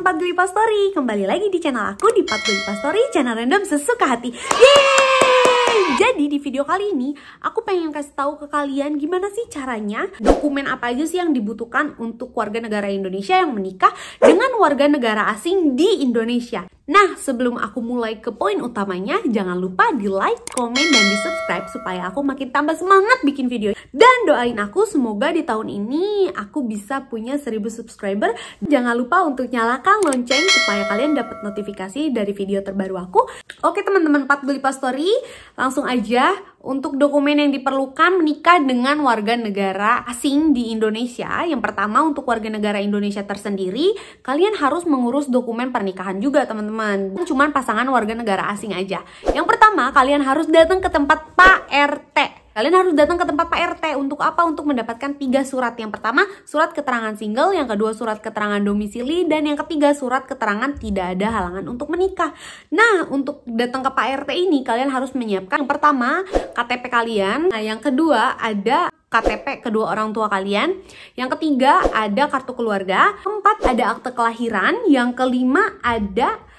teman-teman Patgulipa Story, kembali lagi di channel aku di Patgulipa Story, channel random sesuka hati. Yeay! Jadi di video kali ini aku pengen kasih tahu ke kalian gimana sih caranya, dokumen apa aja sih yang dibutuhkan untuk warga negara Indonesia yang menikah dengan warga negara asing di Indonesia. Nah, sebelum aku mulai ke poin utamanya, jangan lupa di like, komen, dan di subscribe supaya aku makin tambah semangat bikin video. Dan doain aku semoga di tahun ini aku bisa punya 1000 subscriber. Jangan lupa untuk nyalakan lonceng supaya kalian dapat notifikasi dari video terbaru aku. Oke teman-teman Patgulipa Story, langsung aja. Untuk dokumen yang diperlukan menikah dengan warga negara asing di Indonesia, yang pertama untuk warga negara Indonesia tersendiri, kalian harus mengurus dokumen pernikahan juga teman-teman. Cuman pasangan warga negara asing aja. Yang pertama, kalian harus datang ke tempat Pak RT. Kalian harus datang ke tempat Pak RT untuk apa? Untuk mendapatkan 3 surat. Yang pertama, surat keterangan single, yang kedua surat keterangan domisili, dan yang ketiga surat keterangan tidak ada halangan untuk menikah. Nah, untuk datang ke Pak RT ini kalian harus menyiapkan yang pertama KTP kalian. Nah, yang kedua ada KTP kedua orang tua kalian. Yang ketiga ada kartu keluarga. Keempat ada akte kelahiran. Yang kelima ada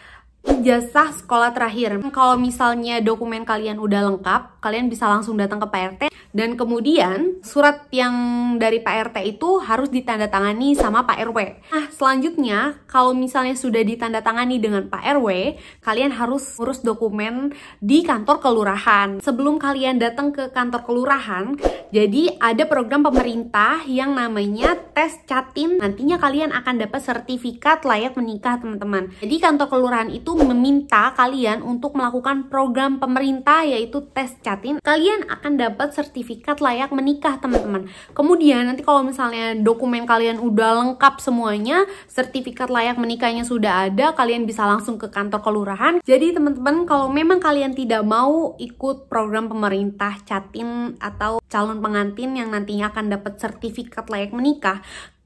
ijazah sekolah terakhir. Kalau misalnya dokumen kalian udah lengkap, kalian bisa langsung datang ke Pak RT. Dan kemudian surat yang dari Pak RT itu harus ditandatangani sama Pak RW. Nah, selanjutnya kalau misalnya sudah ditandatangani dengan Pak RW, kalian harus urus dokumen di kantor kelurahan. Sebelum kalian datang ke kantor kelurahan, jadi ada program pemerintah yang namanya tes Catin. Nantinya kalian akan dapat sertifikat layak menikah, teman-teman. Jadi kantor kelurahan itu meminta kalian untuk melakukan program pemerintah yaitu tes Catin. Kalian akan dapat sertifikat layak menikah, teman-teman. Kemudian nanti kalau misalnya dokumen kalian udah lengkap semuanya, sertifikat layak menikahnya sudah ada, kalian bisa langsung ke kantor kelurahan. Jadi teman-teman, kalau memang kalian tidak mau ikut program pemerintah Catin atau calon pengantin yang nantinya akan dapat sertifikat layak menikah,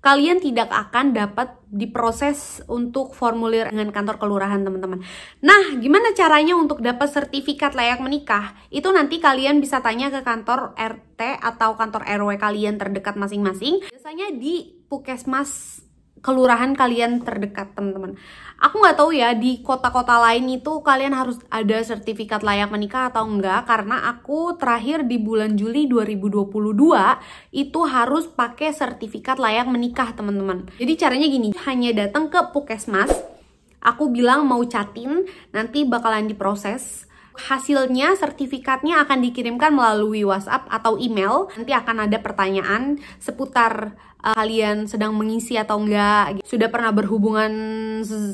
kalian tidak akan dapat diproses untuk formulir dengan kantor kelurahan, teman-teman. Nah, gimana caranya untuk dapat sertifikat layak menikah? Itu nanti kalian bisa tanya ke kantor RT atau kantor RW kalian terdekat masing-masing. Biasanya di puskesmas kelurahan kalian terdekat, teman-teman. Aku nggak tahu ya di kota-kota lain itu kalian harus ada sertifikat layak menikah atau enggak, karena aku terakhir di bulan Juli 2022 itu harus pakai sertifikat layak menikah, teman-teman. Jadi caranya gini, hanya datang ke puskesmas, aku bilang mau Catin, nanti bakalan diproses. Hasilnya, sertifikatnya akan dikirimkan melalui WhatsApp atau email. Nanti akan ada pertanyaan seputar kalian sedang mengisi atau enggak, sudah pernah berhubungan,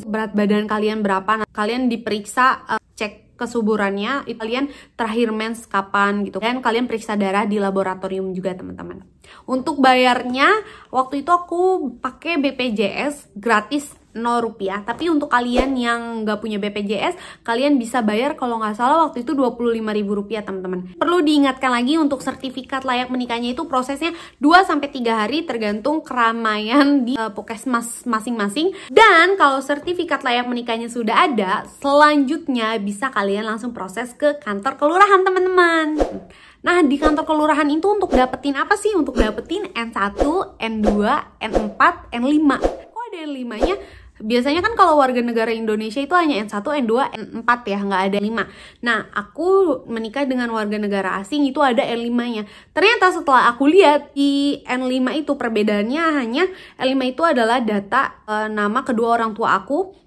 berat badan kalian berapa. Nah, kalian diperiksa, cek kesuburannya, kalian terakhir mens kapan gitu. Dan kalian periksa darah di laboratorium juga, teman-teman. Untuk bayarnya, waktu itu aku pakai BPJS gratis 0 rupiah. Tapi untuk kalian yang nggak punya BPJS, kalian bisa bayar kalau nggak salah waktu itu 25.000 rupiah, teman-teman. Perlu diingatkan lagi untuk sertifikat layak menikahnya itu prosesnya 2-3 hari tergantung keramaian di puskesmas masing-masing. Dan kalau sertifikat layak menikahnya sudah ada, selanjutnya bisa kalian langsung proses ke kantor kelurahan, teman-teman. Nah, di kantor kelurahan itu untuk dapetin apa sih? Untuk dapetin N1, N2, N4, N5. Kok ada N5-nya? Biasanya kan kalau warga negara Indonesia itu hanya N1, N2, N4 ya, nggak ada 5. Nah, aku menikah dengan warga negara asing itu ada N5-nya. Ternyata setelah aku lihat di N5 itu perbedaannya hanya N5 itu adalah data nama kedua orang tua aku,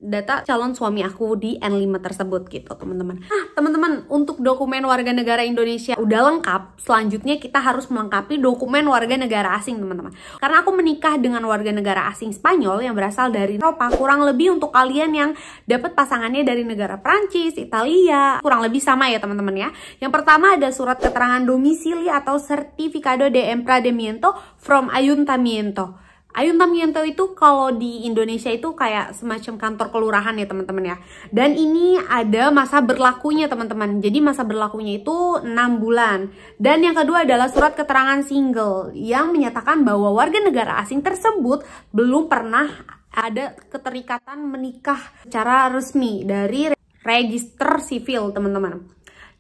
data calon suami aku di N5 tersebut gitu, teman-teman. Nah, teman-teman, untuk dokumen warga negara Indonesia udah lengkap, selanjutnya kita harus melengkapi dokumen warga negara asing, teman-teman. Karena aku menikah dengan warga negara asing Spanyol yang berasal dari Eropa, kurang lebih untuk kalian yang dapat pasangannya dari negara Prancis, Italia, kurang lebih sama ya, teman-teman ya. Yang pertama ada surat keterangan domisili atau Certificado de Empadronamiento from Ayuntamiento. Ayuntamiento itu kalau di Indonesia itu kayak semacam kantor kelurahan ya, teman-teman ya. Dan ini ada masa berlakunya, teman-teman. Jadi masa berlakunya itu 6 bulan. Dan yang kedua adalah surat keterangan single yang menyatakan bahwa warga negara asing tersebut belum pernah ada keterikatan menikah secara resmi dari register sivil, teman-teman.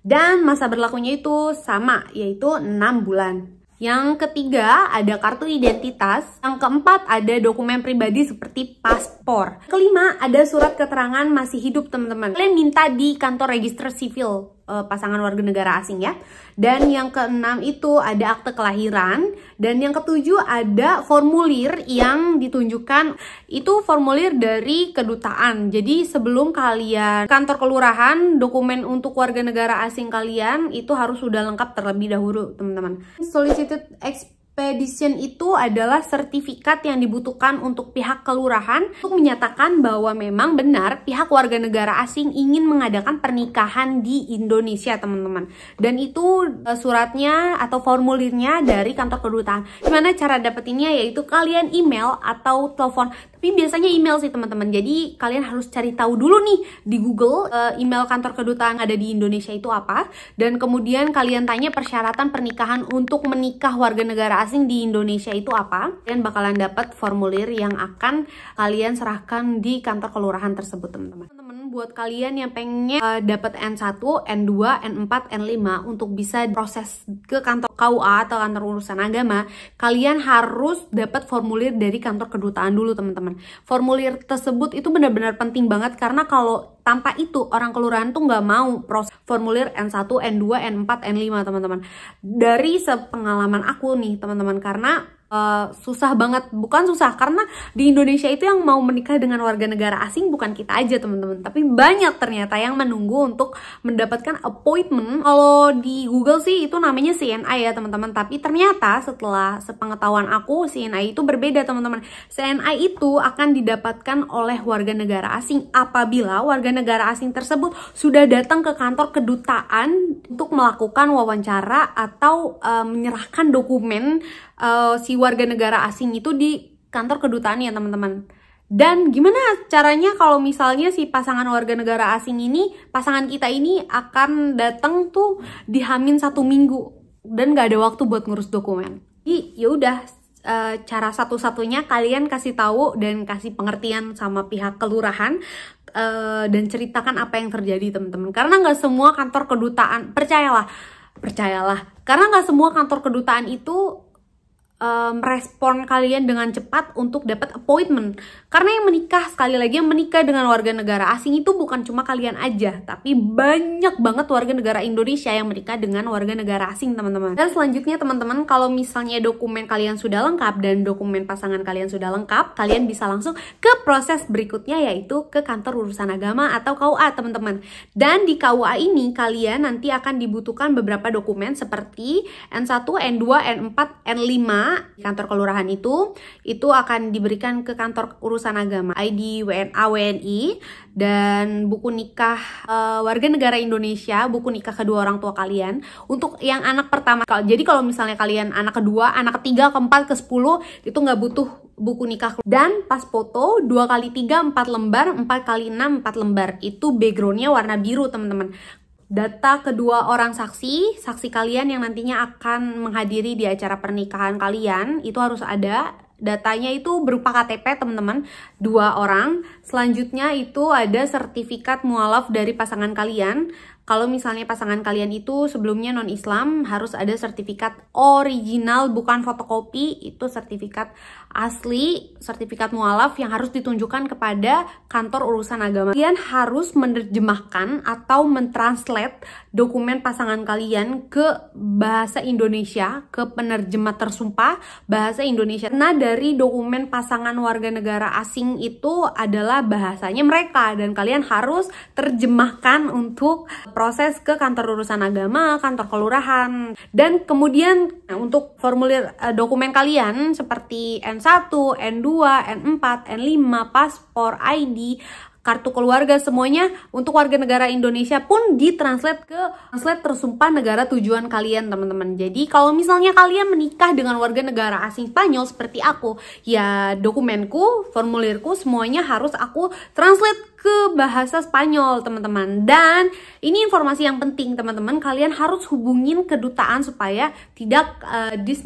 Dan masa berlakunya itu sama, yaitu 6 bulan. Yang ketiga ada kartu identitas. Yang keempat ada dokumen pribadi seperti paspor. Kelima ada surat keterangan masih hidup teman-teman. Kalian minta di kantor register sivil pasangan warga negara asing ya. Dan yang keenam itu ada akte kelahiran. Dan yang ketujuh ada formulir yang ditunjukkan, itu formulir dari kedutaan. Jadi sebelum kalian kantor kelurahan, dokumen untuk warga negara asing kalian itu harus sudah lengkap terlebih dahulu teman-teman. Solicited Expedition itu adalah sertifikat yang dibutuhkan untuk pihak kelurahan untuk menyatakan bahwa memang benar pihak warga negara asing ingin mengadakan pernikahan di Indonesia teman-teman. Dan itu suratnya atau formulirnya dari kantor kedutaan. Gimana cara dapetinnya? Yaitu kalian email atau telepon. Tapi biasanya email sih teman-teman. Jadi kalian harus cari tahu dulu nih di Google email kantor kedutaan ada di Indonesia itu apa. Dan kemudian kalian tanya persyaratan pernikahan untuk menikah warga negara asing di Indonesia itu apa. Kalian bakalan dapat formulir yang akan kalian serahkan di kantor kelurahan tersebut teman-teman. Buat kalian yang pengen dapat N1, N2, N4, N5 untuk bisa proses ke kantor KUA atau kantor urusan agama, kalian harus dapat formulir dari kantor kedutaan dulu teman-teman. Formulir tersebut itu benar-benar penting banget karena kalau tanpa itu orang kelurahan tuh nggak mau proses formulir N1, N2, N4, N5 teman-teman. Dari sepengalaman aku nih teman-teman, karena susah banget, bukan susah karena di Indonesia itu yang mau menikah dengan warga negara asing bukan kita aja teman-teman, tapi banyak ternyata yang menunggu untuk mendapatkan appointment. Kalau di Google sih itu namanya CNI ya teman-teman, tapi ternyata setelah sepengetahuan aku CNI itu berbeda teman-teman. CNI itu akan didapatkan oleh warga negara asing apabila warga negara asing tersebut sudah datang ke kantor kedutaan untuk melakukan wawancara atau menyerahkan dokumen si warga negara asing itu di kantor kedutaan ya teman-teman. Dan gimana caranya kalau misalnya si pasangan warga negara asing ini, pasangan kita ini akan datang tuh di H-1 minggu dan gak ada waktu buat ngurus dokumen. Jadi yaudah, cara satu-satunya kalian kasih tahu dan kasih pengertian sama pihak kelurahan dan ceritakan apa yang terjadi teman-teman. Karena nggak semua kantor kedutaan, percayalah, karena nggak semua kantor kedutaan itu merespon kalian dengan cepat untuk dapat appointment. Karena yang menikah, sekali lagi yang menikah dengan warga negara asing itu bukan cuma kalian aja, tapi banyak banget warga negara Indonesia yang menikah dengan warga negara asing teman-teman. Dan selanjutnya teman-teman, kalau misalnya dokumen kalian sudah lengkap dan dokumen pasangan kalian sudah lengkap, kalian bisa langsung ke proses berikutnya, yaitu ke kantor urusan agama atau KUA teman-teman. Dan di KUA ini kalian nanti akan dibutuhkan beberapa dokumen seperti N1, N2, N4, N5. Kantor kelurahan itu akan diberikan ke kantor urusan agama, ID, WNA, WNI, dan buku nikah warga negara Indonesia, buku nikah kedua orang tua kalian untuk yang anak pertama. Jadi kalau misalnya kalian anak kedua, anak ketiga, keempat, ke-10 itu nggak butuh buku nikah. Dan pas foto 2x3 4 lembar, 4x6 4 lembar, itu backgroundnya warna biru teman-teman. Data kedua orang saksi kalian yang nantinya akan menghadiri di acara pernikahan kalian itu harus ada. Datanya itu berupa KTP teman-teman, 2 orang. Selanjutnya itu ada sertifikat mualaf dari pasangan kalian. Kalau misalnya pasangan kalian itu sebelumnya non-Islam, harus ada sertifikat original, bukan fotokopi. Itu sertifikat asli, sertifikat mualaf yang harus ditunjukkan kepada kantor urusan agama. Kalian harus menerjemahkan atau mentranslate dokumen pasangan kalian ke bahasa Indonesia, ke penerjemah tersumpah bahasa Indonesia. Nah, dari dokumen pasangan warga negara asing itu adalah bahasanya mereka, dan kalian harus terjemahkan untuk proses ke kantor urusan agama, kantor kelurahan. Dan kemudian untuk formulir dokumen kalian seperti N1, N2, N4, N5, paspor, ID, kartu keluarga, semuanya untuk warga negara Indonesia pun ditranslate ke translate tersumpah negara tujuan kalian teman-teman. Jadi kalau misalnya kalian menikah dengan warga negara asing Spanyol seperti aku, ya dokumenku, formulirku semuanya harus aku translate ke bahasa Spanyol teman-teman. Dan ini informasi yang penting teman-teman, kalian harus hubungin kedutaan supaya tidak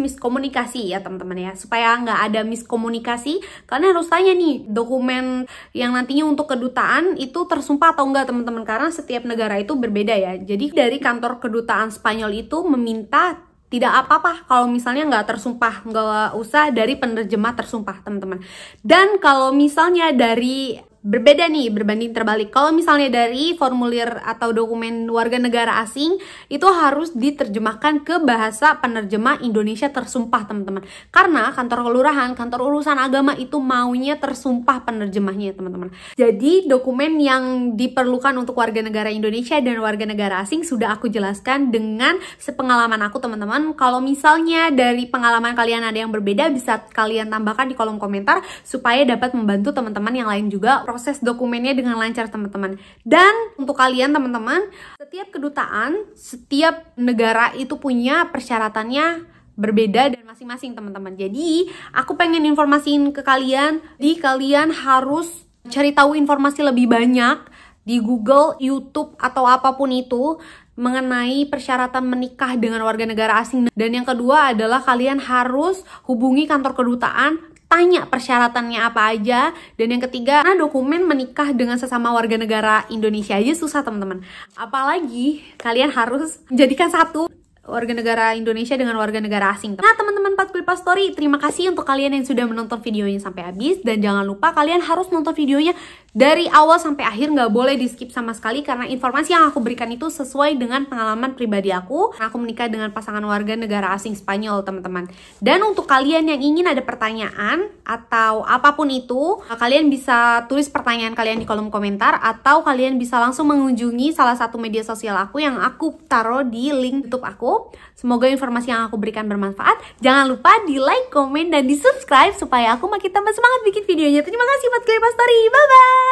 miskomunikasi ya teman-teman ya, supaya nggak ada miskomunikasi. Kalian harus tanya nih, dokumen yang nantinya untuk kedutaan itu tersumpah atau enggak teman-teman, karena setiap negara itu berbeda ya. Jadi dari kantor kedutaan Spanyol itu meminta tidak apa-apa kalau misalnya nggak tersumpah, nggak usah dari penerjemah tersumpah teman-teman. Dan kalau misalnya dari berbeda nih, berbanding terbalik. Kalau misalnya dari formulir atau dokumen warga negara asing itu harus diterjemahkan ke bahasa penerjemah Indonesia tersumpah teman-teman. Karena kantor kelurahan, kantor urusan agama itu maunya tersumpah penerjemahnya teman-teman. Jadi dokumen yang diperlukan untuk warga negara Indonesia dan warga negara asing sudah aku jelaskan dengan sepengalaman aku teman-teman. Kalau misalnya dari pengalaman kalian ada yang berbeda, bisa kalian tambahkan di kolom komentar supaya dapat membantu teman-teman yang lain juga proses dokumennya dengan lancar teman-teman. Dan untuk kalian teman-teman, setiap kedutaan, setiap negara itu punya persyaratannya berbeda dan masing-masing teman-teman. Jadi aku pengen informasiin ke kalian, kalian harus cari tahu informasi lebih banyak di Google, YouTube atau apapun itu mengenai persyaratan menikah dengan warga negara asing. Dan yang kedua adalah kalian harus hubungi kantor kedutaan, tanya persyaratannya apa aja. Dan yang ketiga, karena dokumen menikah dengan sesama warga negara Indonesia aja susah teman-teman, apalagi kalian harus menjadikan satu warga negara Indonesia dengan warga negara asing. Nah teman-teman Patkulipa Story, terima kasih untuk kalian yang sudah menonton videonya sampai habis. Dan jangan lupa kalian harus nonton videonya dari awal sampai akhir, nggak boleh di skip sama sekali. Karena informasi yang aku berikan itu sesuai dengan pengalaman pribadi aku. Aku menikah dengan pasangan warga negara asing Spanyol teman-teman. Dan untuk kalian yang ingin ada pertanyaan atau apapun itu, kalian bisa tulis pertanyaan kalian di kolom komentar, atau kalian bisa langsung mengunjungi salah satu media sosial aku yang aku taruh di link YouTube aku. Semoga informasi yang aku berikan bermanfaat. Jangan lupa di like, komen, dan di subscribe supaya aku makin tambah semangat bikin videonya. Terima kasih Patkulipa Story, bye bye.